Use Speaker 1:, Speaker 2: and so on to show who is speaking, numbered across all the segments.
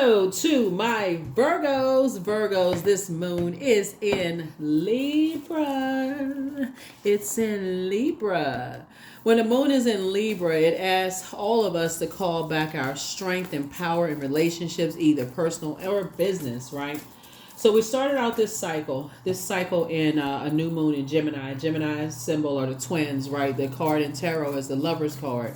Speaker 1: Hello to my Virgos. Virgos, this moon is in Libra. It's in Libra. When the moon is in Libra, it asks all of us to call back our strength and power in relationships, either personal or business, right? So we started out this cycle in a new moon in Gemini. Gemini symbol are the twins, right? The card in tarot is the Lover's card.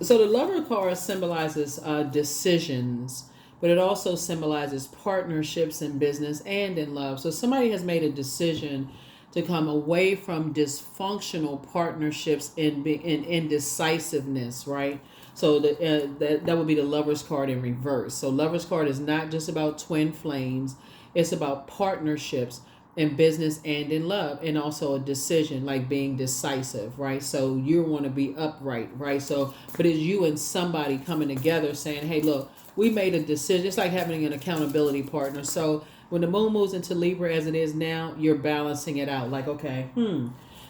Speaker 1: So the Lover card symbolizes decisions, but it also symbolizes partnerships in business and in love. So somebody has made a decision to come away from dysfunctional partnerships in indecisiveness, right? So that would be the Lover's card in reverse. So Lover's card is not just about twin flames; it's about partnerships in business and in love, and also a decision, like being decisive, right? So you want to be upright, right? So but it's you and somebody coming together saying, hey, look, we made a decision. It's like having an accountability partner. So when the moon moves into Libra as it is now, you're balancing it out, like, okay,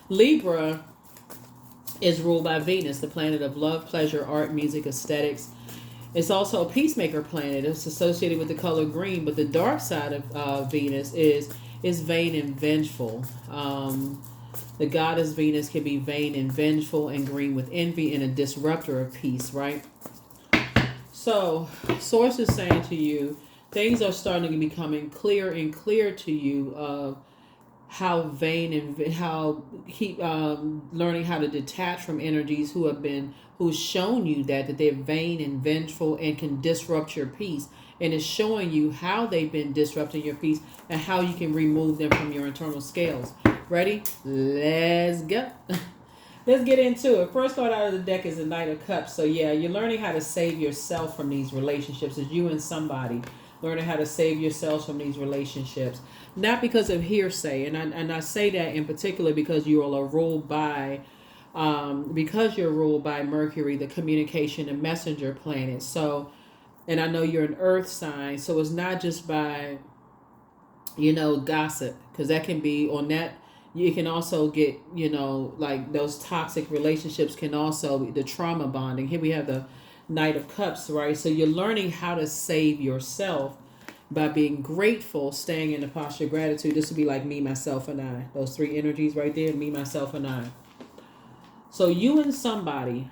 Speaker 1: Libra is ruled by Venus, the planet of love, pleasure, art, music, aesthetics. It's also a peacemaker planet. It's associated with the color green, but the dark side of Venus is vain and vengeful. The goddess Venus can be vain and vengeful and green with envy and a disruptor of peace, right? So, source is saying to you, things are starting to becoming clear and clear to you of how vain and how keep learning how to detach from energies who's shown you that they're vain and vengeful and can disrupt your peace, and it's showing you how they've been disrupting your peace and how you can remove them from your internal scales. Ready? Let's go. Let's get into it. First card out of the deck is the Knight of Cups. So yeah, you're learning how to save yourself from these relationships. It's you and somebody learning how to save yourselves from these relationships. Not because of hearsay, and I say that in particular because you all are ruled by because you're ruled by Mercury, the communication and messenger planet. So, and I know you're an earth sign, so it's not just by, gossip, because that can be on that. You can also get, like those toxic relationships can also be the trauma bonding. Here we have the Knight of Cups, right? So you're learning how to save yourself by being grateful, staying in the posture of gratitude. This would be like me, myself, and I. Those three energies right there, me, myself, and I. So you and somebody,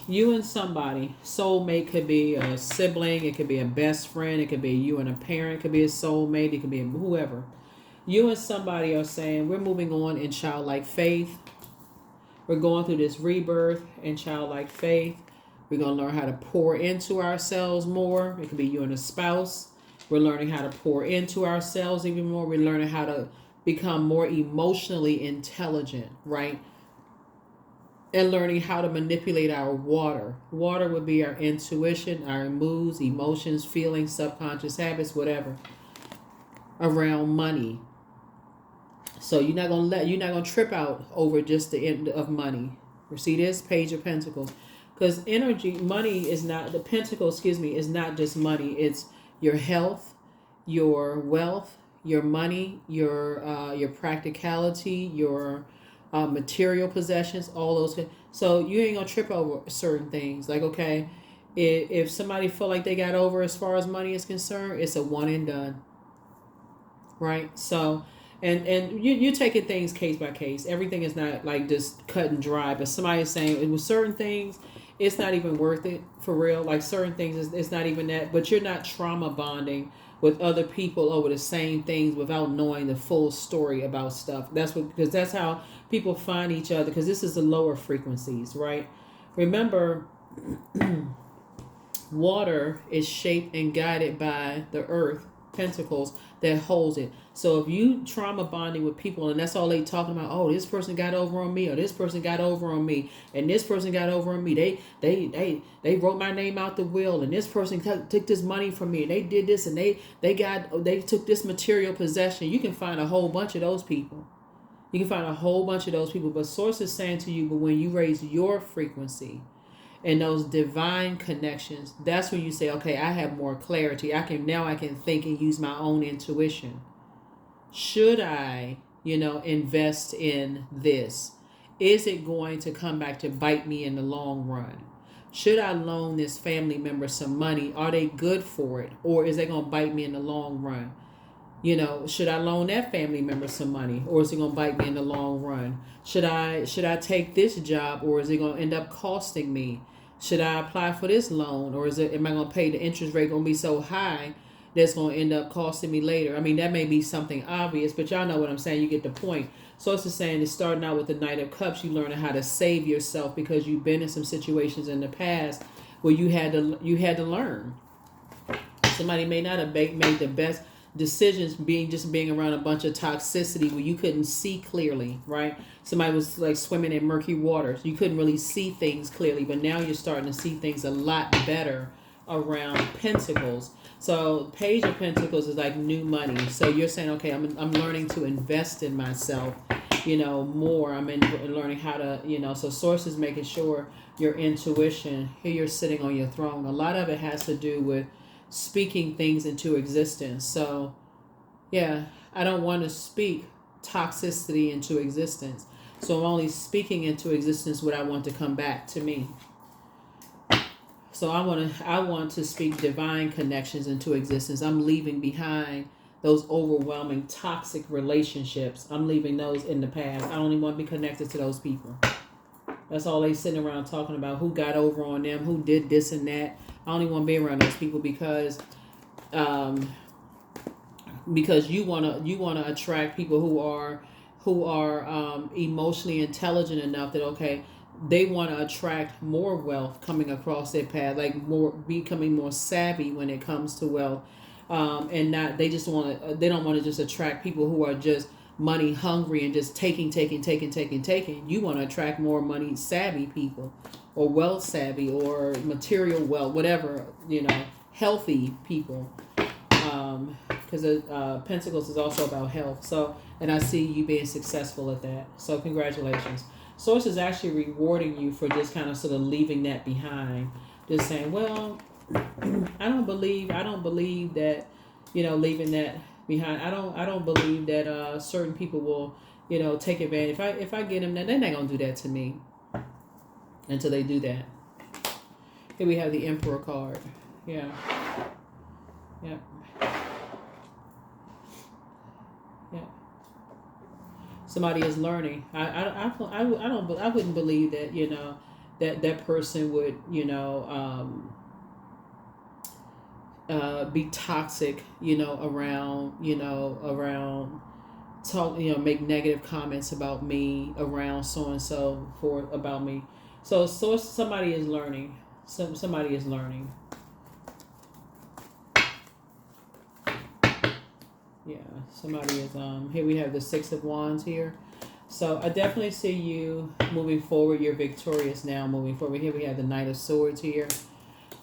Speaker 1: soulmate could be a sibling, it could be a best friend, it could be you and a parent, it could be a soulmate, it could be whoever. You and somebody are saying, we're moving on in childlike faith. We're going through this rebirth in childlike faith. We're going to learn how to pour into ourselves more. It could be you and a spouse. We're learning how to pour into ourselves even more. We're learning how to become more emotionally intelligent, right? And learning how to manipulate our water. Water would be our intuition, our moods, emotions, feelings, subconscious habits, whatever. Around money. So you're not gonna trip out over just the end of money. You see this Page of Pentacles, because money is not the pentacle. Is not just money. It's your health, your wealth, your money, your practicality, your material possessions, all those. So you ain't gonna trip over certain things. Like, okay, if somebody feel like they got over as far as money is concerned, it's a one and done. Right? So, and you're taking things case by case. Everything is not like just cut and dry. But somebody is saying with certain things, it's not even worth it for real. Like certain things, it's not even that. But you're not trauma bonding with other people over the same things without knowing the full story about stuff. Because that's how people find each other. Because this is the lower frequencies, right? Remember, water is shaped and guided by the earth, pentacles, that holds it. So if you trauma bonding with people and that's all they talking about, oh, this person got over on me, or this person got over on me, and this person got over on me, they wrote my name out the will, and this person took this money from me, and they did this, and they took this material possession. You can find a whole bunch of those people. But source is saying to you, but when you raise your frequency and those divine connections, that's when you say, okay, I have more clarity. I can think and use my own intuition. Should I, invest in this? Is it going to come back to bite me in the long run? Should I loan this family member some money? Are they good for it? Or is it going to bite me in the long run? Should I loan that family member some money, or is it going to bite me in the long run? Should I take this job, or is it going to end up costing me? Should I apply for this loan, or am I going to pay the interest rate going to be so high that's going to end up costing me later? I mean, that may be something obvious, but y'all know what I'm saying. You get the point. So it's just saying, it's starting out with the Knight of Cups. You learning how to save yourself because you've been in some situations in the past where you had to learn. Somebody may not have made the best decisions being around a bunch of toxicity where you couldn't see clearly, right? Somebody was like swimming in murky waters. You couldn't really see things clearly, but now you're starting to see things a lot better around Pentacles. So Page of Pentacles is like new money. So you're saying, okay, I'm learning to invest in myself, more. I'm learning how to, so Source is making sure your intuition, here you're sitting on your throne. A lot of it has to do with speaking things into existence. So yeah, I don't want to speak toxicity into existence. So I'm only speaking into existence what I want to come back to me. So I want to speak divine connections into existence. I'm leaving behind those overwhelming toxic relationships. I'm leaving those in the past. I don't even want to be connected to those people. That's all they sitting around talking about, who got over on them, who did this and that. I don't even want to be around those people because you wanna attract people who are emotionally intelligent enough that, okay, they want to attract more wealth coming across their path, like becoming more savvy when it comes to wealth, and not they don't want to just attract people who are just money hungry and just taking. You want to attract more money savvy people, or wealth savvy, or material wealth, whatever, healthy people, because Pentacles is also about health. So, and I see you being successful at that. So congratulations. Source is actually rewarding you for just kind of sort of leaving that behind. Just saying, well, I don't believe that, leaving that behind. I don't believe that certain people will, take advantage. If I get them, they're not gonna do that to me until they do that. Here we have the Emperor card. Yeah. Yeah. Yeah. Somebody is learning. I wouldn't believe that, that person would, be toxic, around talk, make negative comments about me around so and so forth about me. So somebody is learning. Somebody is learning. Yeah, somebody is here we have the Six of Wands here. So I definitely see you moving forward. You're victorious now moving forward. Here we have the Knight of Swords here.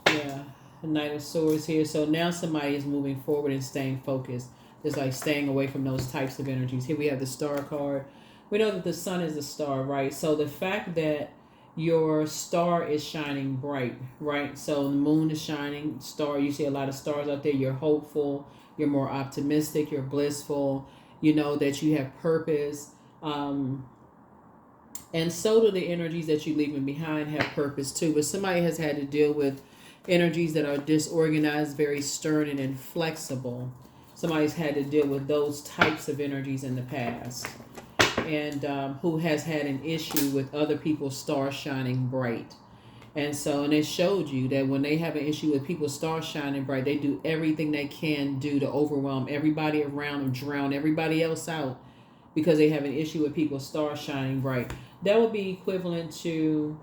Speaker 1: Yeah, the Knight of Swords here. So now somebody is moving forward and staying focused. Just like staying away from those types of energies. Here we have the Star card. We know that the sun is a star, right? So the fact that your star is shining bright, right? So the moon is shining, star, you see a lot of stars out there. You're hopeful, you're more optimistic, you're blissful, you know that you have purpose. And so do the energies that you're leaving behind have purpose too. But somebody has had to deal with energies that are disorganized, very stern and inflexible. Somebody's had to deal with those types of energies in the past. And who has had an issue with other people's stars shining bright. And it showed you that when they have an issue with people's stars shining bright, they do everything they can do to overwhelm everybody around them, drown everybody else out, because they have an issue with people's stars shining bright. That would be equivalent to,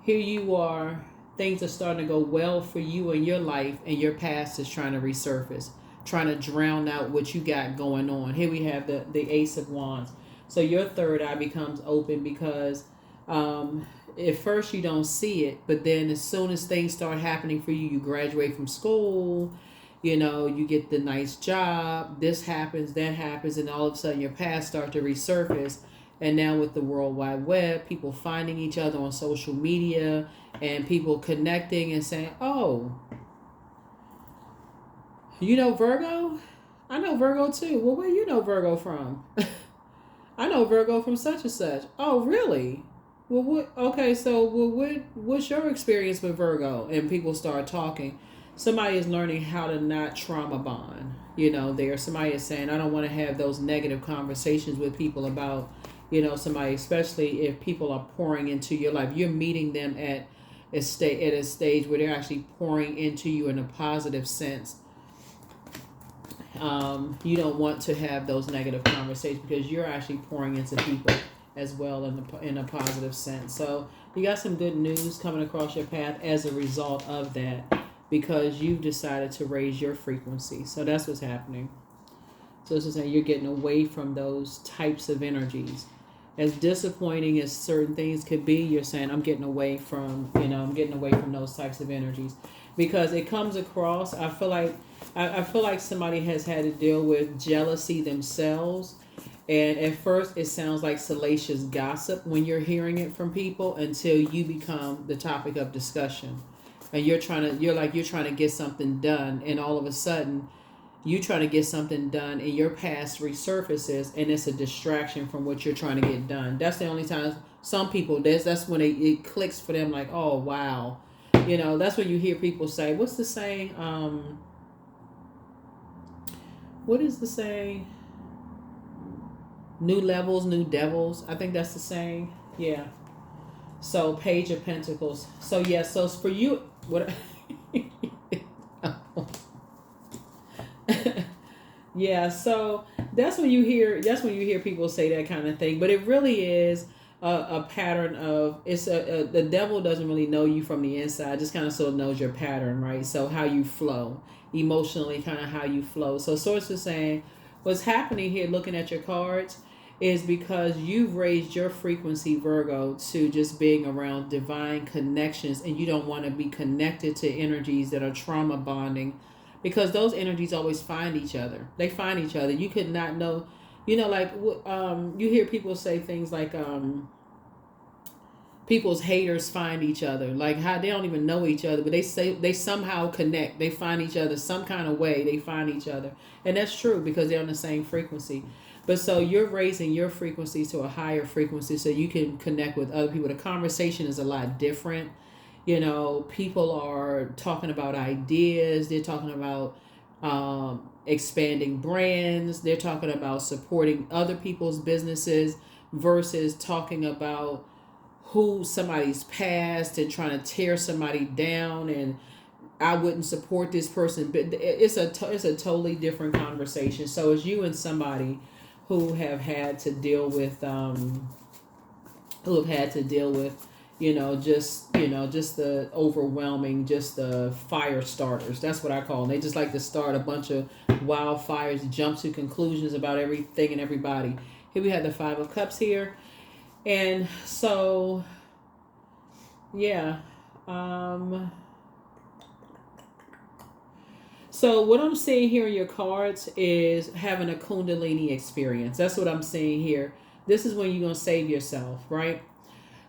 Speaker 1: here you are, things are starting to go well for you in your life, and your past is trying to resurface, trying to drown out what you got going on. Here we have the Ace of Wands. So your third eye becomes open because at first you don't see it, but then as soon as things start happening for you, you graduate from school, you get the nice job, this happens, that happens, and all of a sudden your past start to resurface. And now with the World Wide Web, people finding each other on social media and people connecting and saying, oh, you know Virgo? I know Virgo too. Well, where you know Virgo from? I know Virgo from such and such. Oh, really? Well, what? Okay, so what's your experience with Virgo? And people start talking. Somebody is learning how to not trauma bond. There somebody is saying, I don't want to have those negative conversations with people about, somebody, especially if people are pouring into your life. You're meeting them at a stage where they're actually pouring into you in a positive sense. You don't want to have those negative conversations because you're actually pouring into people as well in a positive sense. So you got some good news coming across your path as a result of that because you've decided to raise your frequency. So that's what's happening. So this is saying you're getting away from those types of energies. As disappointing as certain things could be, you're saying I'm getting away from, I'm getting away from those types of energies because it comes across. I feel like somebody has had to deal with jealousy themselves. And at first, it sounds like salacious gossip when you're hearing it from people until you become the topic of discussion, and you're trying to get something done, and all of a sudden, you try to get something done, and your past resurfaces, and it's a distraction from what you're trying to get done. That's the only time some people that's when it clicks for them, like, oh wow, that's when you hear people say, "What's the saying? What is the saying? New levels, new devils." I think that's the saying. Yeah. So Page of Pentacles. So yeah. So for you, what? Yeah. So that's when you hear. That's when you hear people say that kind of thing. But it really is a pattern of. The devil doesn't really know you from the inside. Just kind of sort of knows your pattern, right? So how you flow emotionally, kind of how you flow. So source is saying what's happening here, looking at your cards, is because you've raised your frequency, Virgo, to just being around divine connections, and you don't want to be connected to energies that are trauma bonding because those energies always find each other. They find each other. You could not know, like you hear people say things like people's haters find each other, like how they don't even know each other, but they say they somehow connect. They find each other some kind of way. They find each other, and that's true because they're on the same frequency. But so you're raising your frequency to a higher frequency so you can connect with other people. The conversation is a lot different. People are talking about ideas. They're talking about expanding brands. They're talking about supporting other people's businesses versus talking about who somebody's past and trying to tear somebody down and I wouldn't support this person. But it's a totally different conversation. So it's you and somebody who have had to deal with just the overwhelming, just the fire starters. That's what I call them. They just like to start a bunch of wildfires, jump to conclusions about everything and everybody. Here we have the Five of Cups here. And so, yeah. So what I'm seeing here in your cards is having a Kundalini experience. That's what I'm seeing here. This is when you're going to save yourself, right?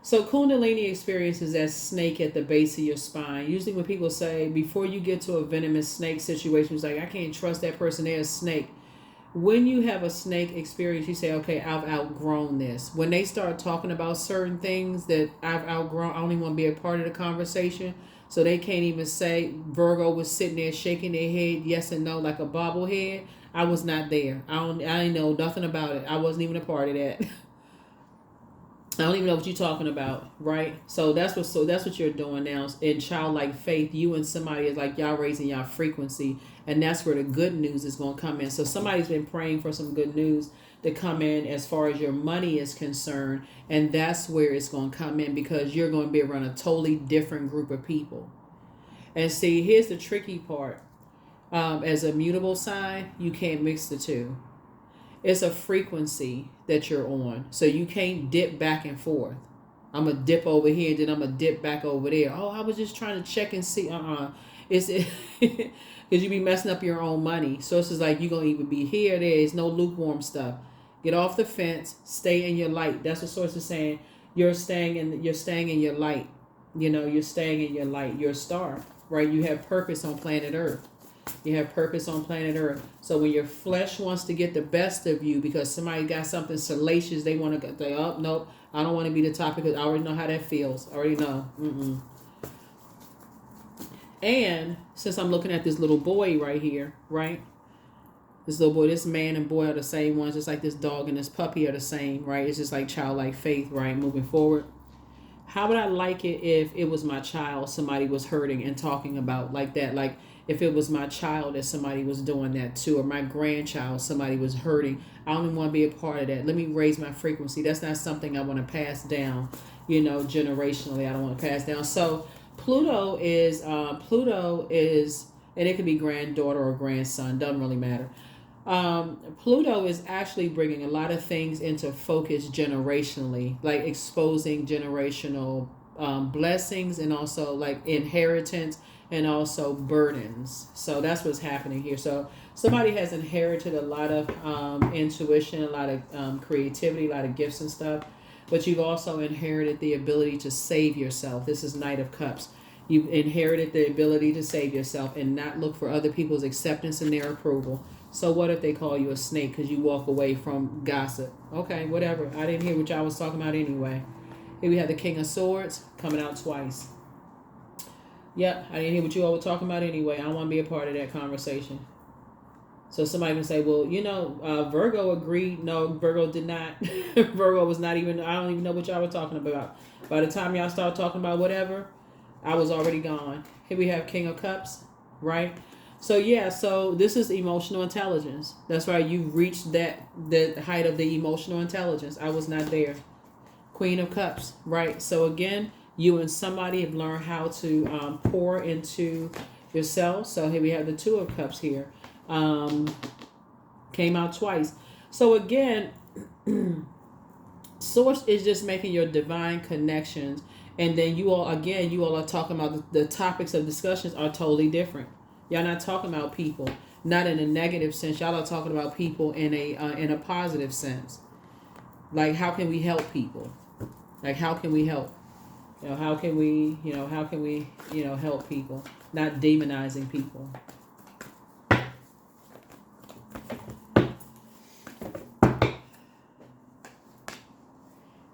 Speaker 1: So Kundalini experience is that snake at the base of your spine. Usually when people say, before you get to a venomous snake situation, it's like, I can't trust that person, they're a snake. When you have a snake experience, you say, okay, I've outgrown this. When they start talking about certain things that I've outgrown, I don't even want to be a part of the conversation. So they can't even say Virgo was sitting there shaking their head yes and no like a bobblehead. I was not there. I didn't know nothing about it. I wasn't even a part of that. I don't even know what you're talking about, right? So that's what you're doing now. In childlike faith, you and somebody is like y'all raising y'all frequency, and that's where the good news is going to come in. So somebody's been praying for some good news to come in as far as your money is concerned, and that's where it's going to come in because you're going to be around a totally different group of people. And see, here's the tricky part. As a mutable sign, you can't mix the two. It's a frequency that you're on. So you can't dip back and forth. I'm going to dip over here, then I'm going to dip back over there. Oh, I was just trying to check and see. It's because you be messing up your own money. So it's just like you're going to either be here or there. It's no lukewarm stuff. Get off the fence. Stay in your light. That's what Source is saying. You're staying in your light. You're staying in your light. You're a star, right? You have purpose on planet Earth. You have purpose on planet Earth. So when your flesh wants to get the best of you because somebody got something salacious, they want to go, oh, nope, I don't want to be the topic because I already know how that feels. I already know. And since I'm looking at this little boy right here, right? This little boy, this man and boy are the same ones, just like this dog and this puppy are the same, right? It's just like childlike faith, right? Moving forward. How would I like it if it was my child somebody was hurting and talking about like that? Like if it was my child that somebody was doing that to, or my grandchild somebody was hurting. I don't even want to be a part of that. Let me raise my frequency. That's not something I want to pass down, generationally. I don't want to pass down. So Pluto is, and it could be granddaughter or grandson, doesn't really matter. Pluto is actually bringing a lot of things into focus generationally, like exposing generational blessings and also like inheritance and also burdens. So that's what's happening here. So somebody has inherited a lot of intuition, a lot of creativity, a lot of gifts and stuff, but you've also inherited the ability to save yourself. This is Knight of Cups. You've inherited the ability to save yourself and not look for other people's acceptance and their approval. So what if they call you a snake because you walk away from gossip? Okay, whatever. I didn't hear what y'all was talking about anyway. Here we have the King of Swords coming out twice. Yep, I didn't hear what you all were talking about anyway. I don't want to be a part of that conversation. So somebody can say, well, Virgo agreed. No, Virgo did not. Virgo was not even, I don't even know what y'all were talking about. By the time y'all start talking about whatever, I was already gone. Here we have King of Cups, right? So so this is emotional intelligence. That's right. You've reached the height of the emotional intelligence. I was not there. Queen of Cups, right? So again, you and somebody have learned how to pour into yourself. So here we have the Two of Cups here. Came out twice. So again, Source is just making your divine connections. And then you all are talking about the topics of discussions are totally different. Y'all not talking about people, not in a negative sense. Y'all are talking about people in a positive sense. Like, how can we help people? Like, how can we help? How can we help people? Not demonizing people.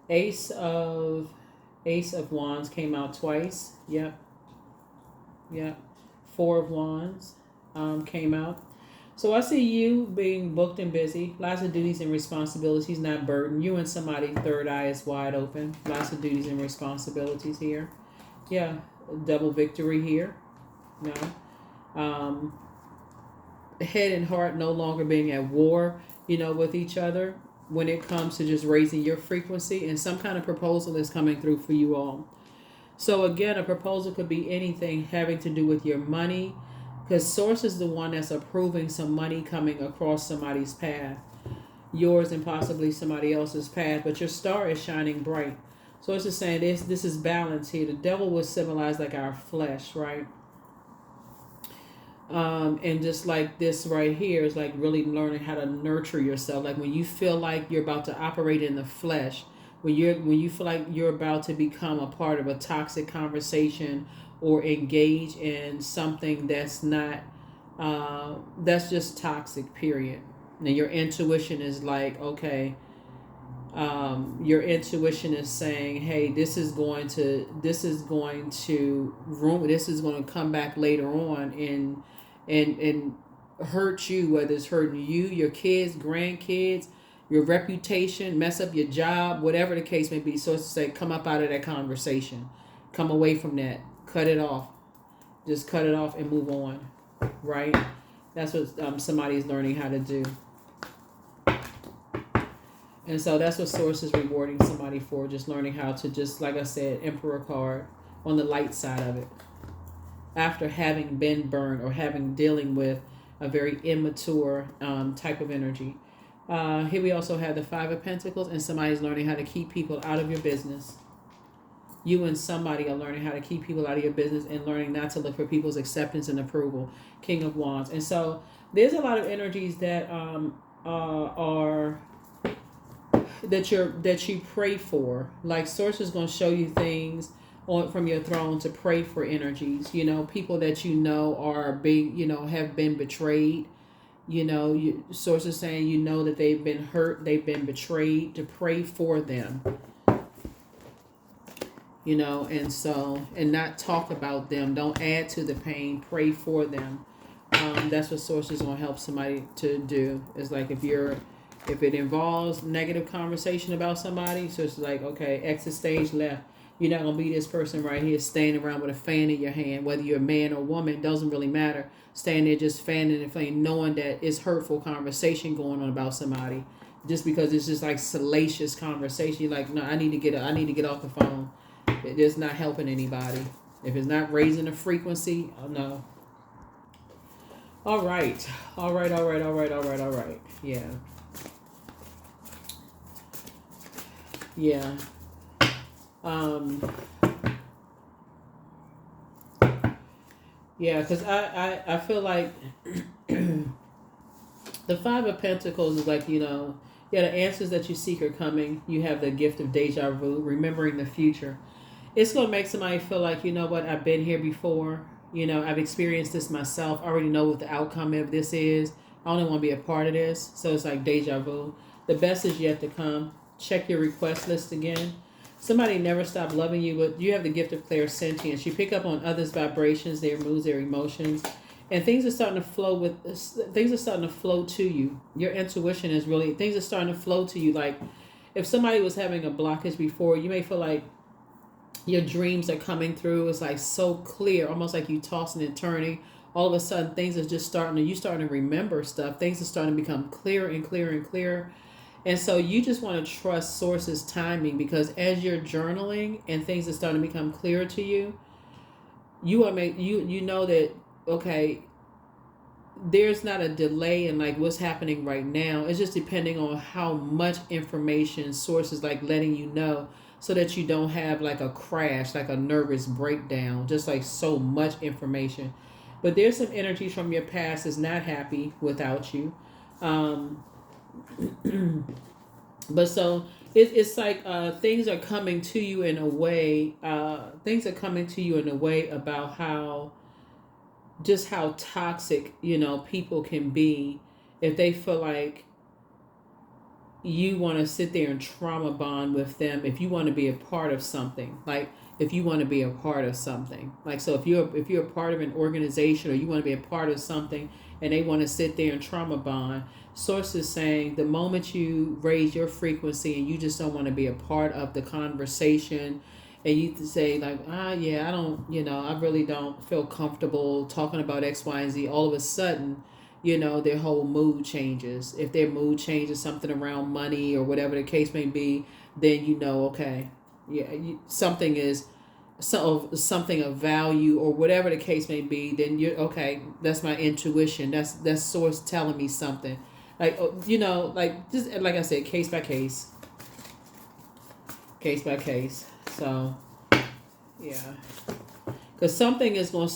Speaker 1: Ace of Wands came out twice. Yep. Four of Wands came out. So I see you being booked and busy. Lots of duties and responsibilities, not burden. You and somebody, third eye is wide open. Lots of duties and responsibilities here. Yeah, double victory here. No. Head and heart no longer being at war, with each other when it comes to just raising your frequency. And some kind of proposal is coming through for you all. So again, a proposal could be anything having to do with your money, because Source is the one that's approving some money coming across somebody's path, yours and possibly somebody else's path, but your star is shining bright. So it's just saying this is balance here. The devil was symbolized like our flesh, right? And just like this right here is like really learning how to nurture yourself. Like when you feel like you're about to operate in the flesh, when you feel like you're about to become a part of a toxic conversation or engage in something that's not that's just toxic, period. And your intuition is like, okay, your intuition is saying, hey, this is going to come back later on and hurt you, whether it's hurting you, your kids, grandkids, your reputation, mess up your job, whatever the case may be. So it's to say, come up out of that conversation, come away from that, cut it off, just cut it off and move on, right? That's what somebody is learning how to do. And so that's what Source is rewarding somebody for, just learning how to, just like I said, Emperor card on the light side of it. After having been burned or dealing with a very immature type of energy. Here we also have the Five of Pentacles, and somebody's learning how to keep people out of your business. You and somebody are learning how to keep people out of your business and learning not to look for people's acceptance and approval. King of Wands. And so there's a lot of energies that are that you pray for. Like Source is going to show you things on from your throne to pray for energies. You know, people that you know are being, you know, have been betrayed. You know, sources saying you know that they've been hurt, they've been betrayed, to pray for them. You know, and so, and not talk about them. Don't add to the pain. Pray for them. That's what sources gonna help somebody to do. It's like if it involves negative conversation about somebody, so it's like, okay, exit stage left. You're not gonna be this person right here standing around with a fan in your hand, whether you're a man or woman, doesn't really matter. Standing there just fanning and flame, knowing that it's hurtful conversation going on about somebody, just because it's just like salacious conversation. You're like, no, I need to get off the phone. It's not helping anybody. If it's not raising the frequency, oh no. All right. Yeah. Yeah. Yeah, because I feel like the Five of Pentacles is like, you know, yeah, the answers that you seek are coming. You have the gift of deja vu, remembering the future. It's going to make somebody feel like, you know what, I've been here before. You know, I've experienced this myself. I already know what the outcome of this is. I only want to be a part of this. So it's like deja vu. The best is yet to come. Check your request list again. Somebody never stopped loving you, but you have the gift of clairsentience. You pick up on others' vibrations, their moods, their emotions, and things are starting to flow to you. Your intuition is really, things are starting to flow to you. Like if somebody was having a blockage before, you may feel like your dreams are coming through. It's like so clear, almost like you tossing and turning. All of a sudden, things are just starting to remember stuff. Things are starting to become clearer and clearer and clearer. And so you just want to trust source's timing, because as you're journaling and things are starting to become clearer to you, you know that, okay, there's not a delay in like what's happening right now. It's just depending on how much information source is like letting you know, so that you don't have like a crash, like a nervous breakdown, just like so much information. But there's some energies from your past is not happy without you. But so it's like things are coming to you in a way. Things are coming to you in a way about how toxic, you know, people can be if they feel like you want to sit there and trauma bond with them. If you want to be a part of something, like if you want to be a part of something, like, so if you're a part of an organization, or you want to be a part of something, and they want to sit there and trauma bond, source is saying the moment you raise your frequency and you just don't want to be a part of the conversation, and you say like, yeah, I don't, you know, I really don't feel comfortable talking about X, Y, and Z, all of a sudden, you know, their whole mood changes. If their mood changes something around money or whatever the case may be, then you know, okay, yeah, something is something of value or whatever the case may be. Then you're okay. That's my intuition. That's source telling me something. Like, you know, like just like I said, case by case. So, yeah. Because something is going to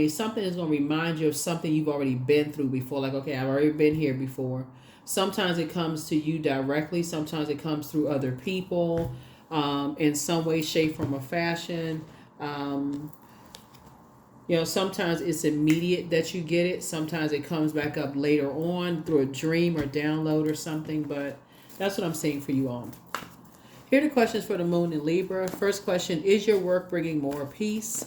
Speaker 1: something is going to remind you of something you've already been through before. Like, okay, I've already been here before. Sometimes it comes to you directly. Sometimes it comes through other people, in some way, shape, form, or fashion. You know, sometimes it's immediate that you get it. Sometimes it comes back up later on through a dream or download or something. But that's what I'm seeing for you all. Here are the questions for the moon in Libra. First question, is your work bringing more peace,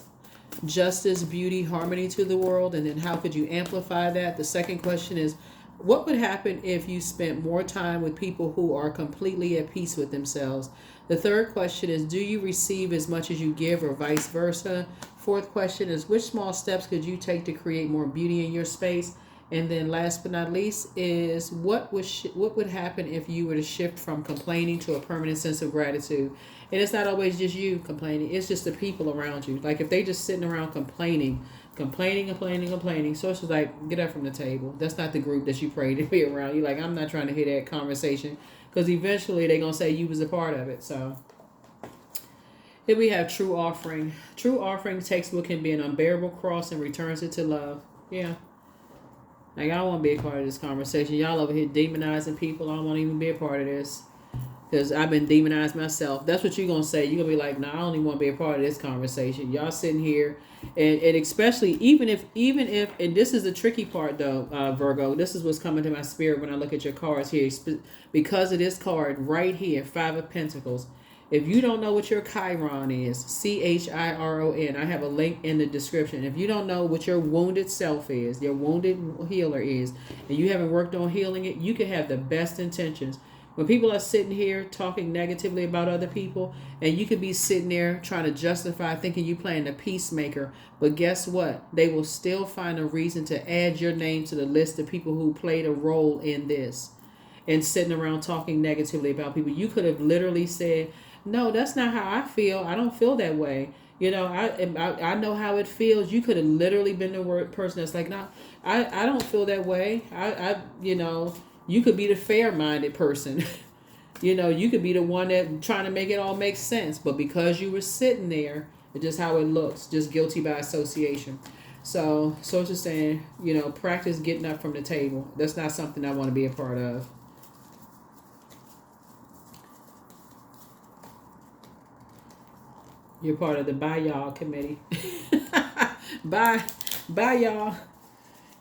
Speaker 1: justice, beauty, harmony to the world? And then how could you amplify that? The second question is, what would happen if you spent more time with people who are completely at peace with themselves? The third question is, do you receive as much as you give, or vice versa? Fourth question is, which small steps could you take to create more beauty in your space? And then last but not least is, what would happen if you were to shift from complaining to a permanent sense of gratitude? And it's not always just you complaining. It's just the people around you. Like if they just sitting around complaining. So it's just like, get up from the table. That's not the group that you pray to be around. You're like, I'm not trying to hear that conversation, because eventually they're going to say you was a part of it. So here we have true offering. True offering takes what can be an unbearable cross and returns it to love. Yeah. Like, I don't want to be a part of this conversation. Y'all over here demonizing people. I don't want to even be a part of this. because I've been demonized myself. That's what you're gonna say. You're gonna be like, "No, I don't even want to be a part of this conversation." Y'all sitting here, and especially even if, and this is the tricky part though, Virgo. This is what's coming to my spirit when I look at your cards here, because of this card right here, Five of Pentacles. If you don't know what your Chiron is, Chiron, I have a link in the description. If you don't know what your wounded self is, your wounded healer is, and you haven't worked on healing it, you can have the best intentions. When people are sitting here talking negatively about other people, and you could be sitting there trying to justify thinking you playing a peacemaker, but guess what? They will still find a reason to add your name to the list of people who played a role in this and sitting around talking negatively about people. You could have literally said, no, that's not how I feel. I don't feel that way. I know how it feels. You could have literally been the person that's like, no, I don't feel that way. You could be the fair-minded person. You could be the one that trying to make it all make sense. But because you were sitting there, it's just how it looks. Just guilty by association. So it's just saying, practice getting up from the table. That's not something I want to be a part of. You're part of the Bye Y'all committee. Bye y'all.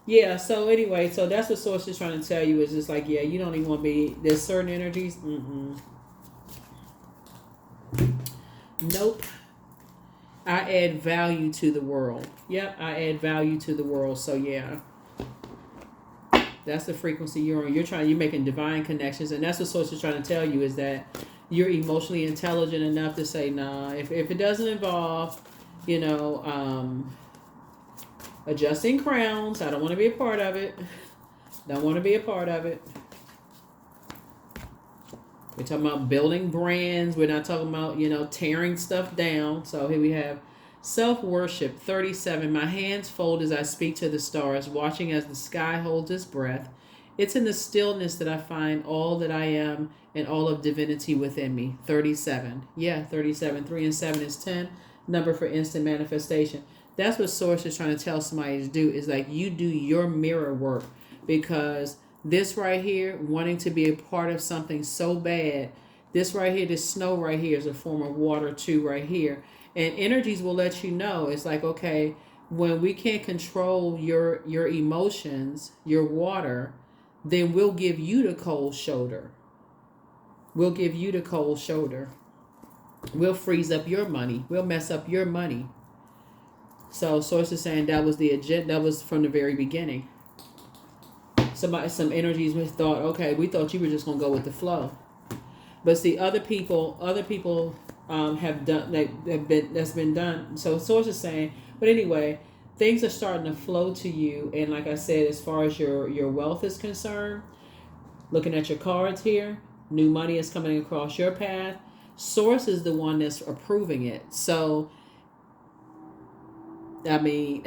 Speaker 1: Yeah, so anyway, so that's what Source is trying to tell you, is just like, yeah, you don't even want to be, there's certain energies, nope. I add value to the world. Yep, I add value to the world, so yeah. That's the frequency you're on. You're making divine connections, and that's what Source is trying to tell you, is that you're emotionally intelligent enough to say, nah, if it doesn't involve, adjusting crowns, I don't want to be a part of it. Don't want to be a part of it. We're talking about building brands. We're not talking about, tearing stuff down. So here we have self-worship, 37. My hands fold as I speak to the stars, watching as the sky holds its breath. It's in the stillness that I find all that I am and all of divinity within me. 37. Yeah, 37. 3 and 7 is 10. Number for instant manifestation. That's what Source is trying to tell somebody to do, is like, you do your mirror work, because this right here, wanting to be a part of something so bad, this right here, this snow right here is a form of water too right here. And energies will let you know. It's like, okay, when we can't control your emotions, your water, then we'll give you the cold shoulder. We'll give you the cold shoulder. We'll freeze up your money. We'll mess up your money. So Source is saying that was the agenda. That was from the very beginning. Some energies we thought, okay, we thought you were just gonna go with the flow, but see, other people have done that's been done. So Source is saying, but anyway, things are starting to flow to you, and like I said, as far as your wealth is concerned, looking at your cards here, new money is coming across your path. Source is the one that's approving it. So I mean,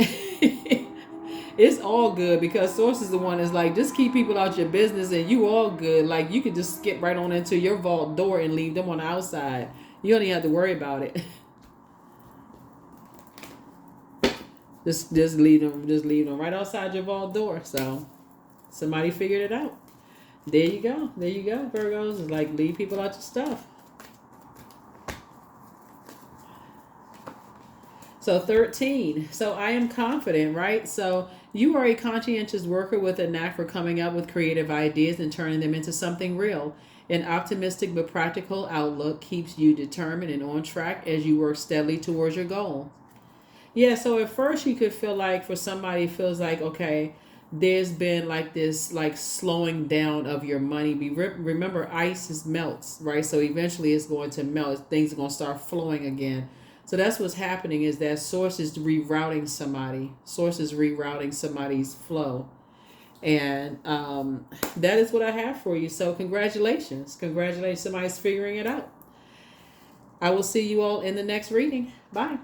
Speaker 1: it's all good, because Source is the one that's like, just keep people out your business and you all good. Like, you could just skip right on into your vault door and leave them on the outside. You don't even have to worry about it. just leave them right outside your vault door. So somebody figured it out. There you go, Virgos. It's like, leave people out your stuff. So 13. So I am confident, right? So you are a conscientious worker with a knack for coming up with creative ideas and turning them into something real. An optimistic but practical outlook keeps you determined and on track as you work steadily towards your goal. Yeah, so at first you could feel like, for somebody, it feels like, okay, there's been like this like slowing down of your money. Remember, ice melts, right? So eventually it's going to melt. Things are going to start flowing again. So that's what's happening, is that Source is rerouting somebody. Source is rerouting somebody's flow. And that is what I have for you. So congratulations. Congratulations. Somebody's figuring it out. I will see you all in the next reading. Bye.